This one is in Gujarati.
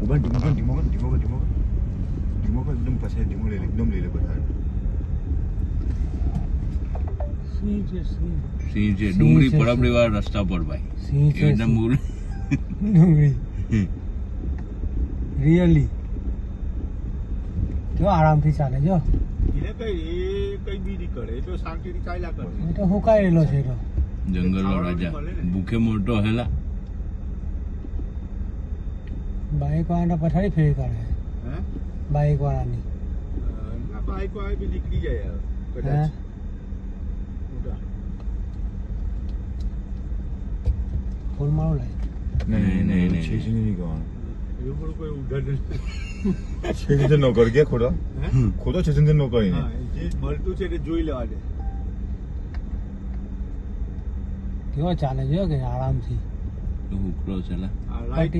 ઉભા ધીમો કર એકદમ પછી ધીમો લઈ લે એકદમ લઈ લે બધા સિંહ છે ડુંગળી પડબડી વાળા રસ્તા પર ભાઈ એકદમ મૂળ ડુંગળી રિયલી કેવો આરામથી ચાલે જો એને કઈ બી નહીં કરે એ તો શાંતિથી ચાલ્યા કરે એ તો હુકાયેલો છે તો જંગલનો રાજા ભૂખે મોટો હેલા બાઈક વાળા પછાડી ફેરી કાઢે હે બાઈક વાળાની ના બાઈક વાળા બી નીકળી જાય યાર હે કદાચ ફૂલ મારું લાય નહીં છે જ નહીં કહેવાનું એવું પણ કોઈ ઉધાર છે જ ન કર કે ખોટો છે જ ન કરીને જે મળતું છે તે જોઈ લેવા દે કેવો ચાલે જો કે આરામથી હુકડો છે લા લાઈટ